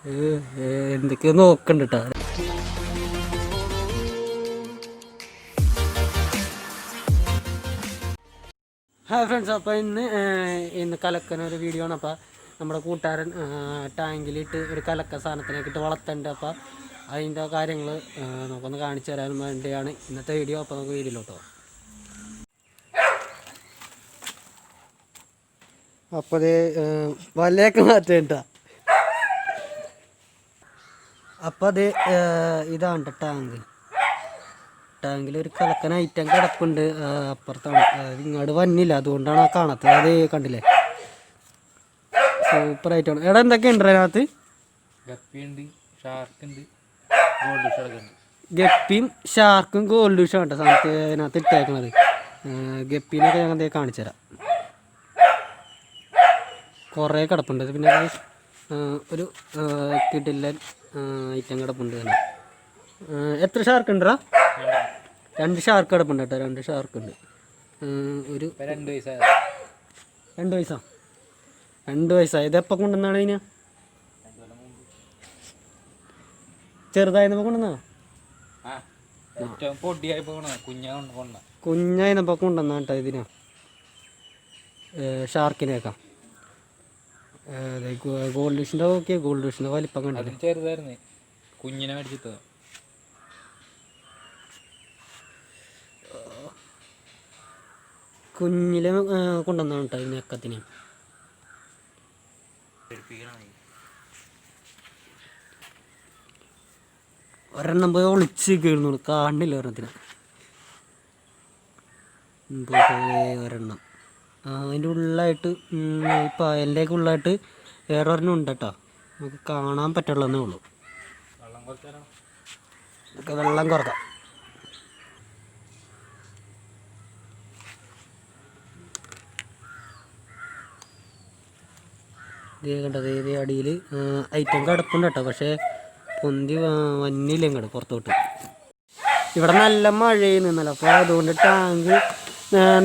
എന്തൊക്കെയോ നോക്കണ്ട കേട്ടോ. ഹായ് ഫ്രണ്ട്സ്, അപ്പോൾ ഇന്ന് കലക്കന ഒരു വീഡിയോ ആണ്. അപ്പോൾ നമ്മുടെ കൂട്ടുകാരൻ ടാങ്കിലിട്ട് ഒരു കലക്ക സാധനത്തിനൊക്കെ ഇട്ട് വളർത്തുന്നുണ്ട്. അപ്പോൾ അതിൻ്റെ കാര്യങ്ങൾ നമുക്കൊന്ന് കാണിച്ചു തരാൻ വേണ്ടിയാണ് ഇന്നത്തെ വീഡിയോ. അപ്പോൾ നമുക്ക് വീഡിയോയിലോട്ടോ. അപ്പോൾ അത് വലയൊക്കെ മാറ്റേണ്ട. അപ്പം അത് ഇതാണ് ടാങ്കിൽ ഒരു കലക്കൻ ഐറ്റം കിടപ്പുണ്ട് അപ്പുറത്താണ്. ഇങ്ങോട്ട് വന്നില്ല, അതുകൊണ്ടാണ് ആ കാണാത്തത്. അത് കണ്ടില്ലേ, സൂപ്പർ ഐറ്റമാണ്. എടാ എന്തൊക്കെ ഉണ്ട് അതിനകത്ത്? ഗപ്പിയും ഷാർക്കും ഗോൾഡ് ഫിഷും കേട്ടോ സാധനത്ത് അതിനകത്ത് ഇട്ടേക്കണത്. ഗപ്പീനൊക്കെ ഞങ്ങൾ അതേ കാണിച്ചു തരാം. കുറേ കിടപ്പുണ്ട്. പിന്നെ ഒരു കിടിലൻ ഐറ്റം കിടപ്പുണ്ട് തന്നെ. എത്ര ഷാർക്ക് ഉണ്ടോ? 2 ഷാർക്ക് കിടപ്പുണ്ട് കേട്ടോ. 2 ഷാർക്ക് ഉണ്ട്. ഒരു 2 വയസ്സാ 2 വയസ്സായി. ഇതെപ്പോൾ കൊണ്ടുവന്നാണ് ഇതിന്? ചെറുതായിരുന്നപ്പോൾ കൊണ്ടുവന്നാ? കുഞ്ഞായിരുന്നപ്പോൾ കൊണ്ടുവന്നാ കേട്ടോ ഇതിനാ, ഷാർക്കിനേക്കാം. ഗോൾഡ് ഫിഷിൻ്റെ ഓക്കെ, ഗോൾഡ് ഫിഷിൻ്റെ വലിപ്പം കണ്ടു. ചെറുതായിരുന്നു, കുഞ്ഞിനെ മേടിച്ചത്. കുഞ്ഞിലെ കൊണ്ടുവന്നാണ് കേട്ടോ ഇതിനക്കത്തിന്. ഒരെണ്ണം പോയി ഒളിച്ച് കീഴുന്നു, കാണില്ല ഒരെണ്ണത്തിന്. ഒരെണ്ണം അതിൻ്റെ ഉള്ളിലായിട്ട്, ഈ പായലിൻ്റെയൊക്കെ ഉള്ളിലായിട്ട് വേറെ ഒരെണ്ണം ഉണ്ട് കേട്ടോ. നമുക്ക് കാണാൻ പറ്റുള്ളന്നേ ഉള്ളൂ. ഇതൊക്കെ വെള്ളം കുറക്കാം. ഇത് കണ്ടത് ഇത് അടിയിൽ ഐറ്റം കിടപ്പുണ്ട് കേട്ടോ. പക്ഷേ പൊന്തി വന്നില്ല ഇങ്ങോട്ട് പുറത്തോട്ട്. ഇവിടെ നല്ല മഴയെന്ന് ഇന്നലെ, അപ്പോൾ അതുകൊണ്ട് ടാങ്ക്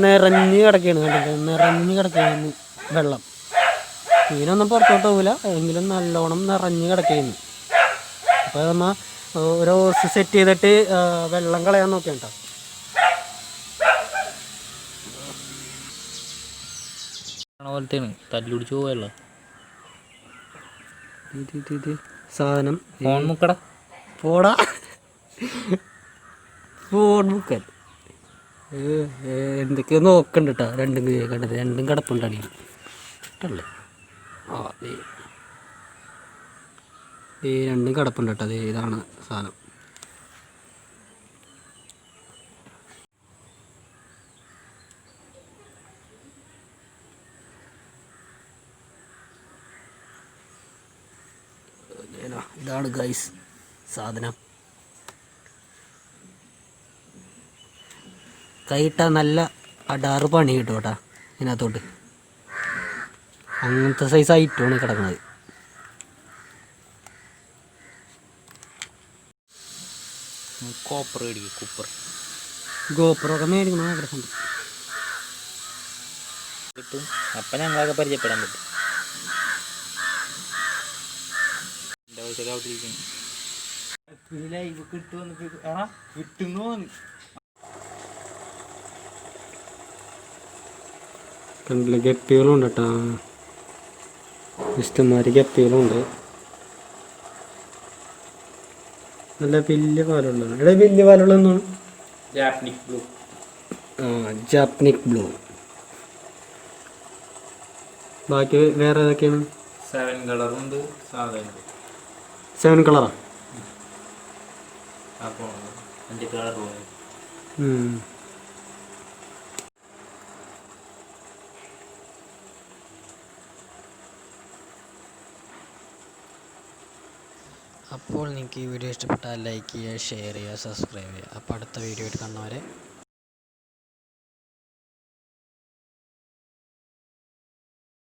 നിറഞ്ഞ് കിടക്കുകയാണ്. കണ്ടിട്ട് നിറഞ്ഞ് കിടക്കുകയാണ് വെള്ളം. മീനൊന്നും പുറത്തോട്ട് പോകില്ല, എങ്കിലും നല്ലോണം നിറഞ്ഞ് കിടക്കുകയാണ്. അപ്പോൾ നമ്മൾ ഓരോ സെറ്റ് ചെയ്തിട്ട് വെള്ളം കളയാൻ നോക്കിയാണ് കേട്ടോ. പോലത്തെയാണ് തല്ലുടിച്ച് പോയല്ലോ ഇത് സാധനം. ഫോൺ മുക്കടാ, പോടാ ഫോൺ മുക്കൻ. എന്തൊക്കെയോ നോക്കണ്ട കേട്ടോ. രണ്ടും കിടപ്പുണ്ട് അടിയിൽ അല്ലേ. ഈ രണ്ടും കിടപ്പുണ്ട് കേട്ടോ. അത് ഇതാണ് സാധനം. ഇതാണ് ഗൈസ് സാധനം. കൈയിട്ടാൽ നല്ല അടാറ് പണി കിട്ടും കേട്ടോ ഇതിനകത്തോട്ട്. അങ്ങനത്തെ സൈസ് ഐറ്റമാണ് കിടക്കുന്നത്. ഗോപ്പറൊക്കെ മേടിക്കണം കിടക്കുന്നുണ്ട്. കിട്ടും, അപ്പം ഞങ്ങളൊക്കെ പരിചയപ്പെടാൻ പറ്റും. കണ്ടില്ല, ഗപ്പികളുണ്ട് കേട്ടോ. ഇഷ്ടംമാതിരി ഗപ്പികളുണ്ട്. നല്ല വലിയ പാലുള്ളതാണ്. ഇവിടെ വലിയ പാലുള്ളതാണ് ജാപ്പനിക് ബ്ലൂ. ബാക്കി വേറെ ഏതൊക്കെയാണ്? 7 കളറുണ്ട്, 7 കളറാ? അപ്പോൾ നിങ്ങൾക്ക് ഈ വീഡിയോ ഇഷ്ടപ്പെട്ടാൽ ലൈക്ക് ചെയ്യുക, ഷെയർ ചെയ്യുക, സബ്സ്ക്രൈബ് ചെയ്യുക. അപ്പോൾ അടുത്ത വീഡിയോ ആയിട്ട് കാണുന്നവരെ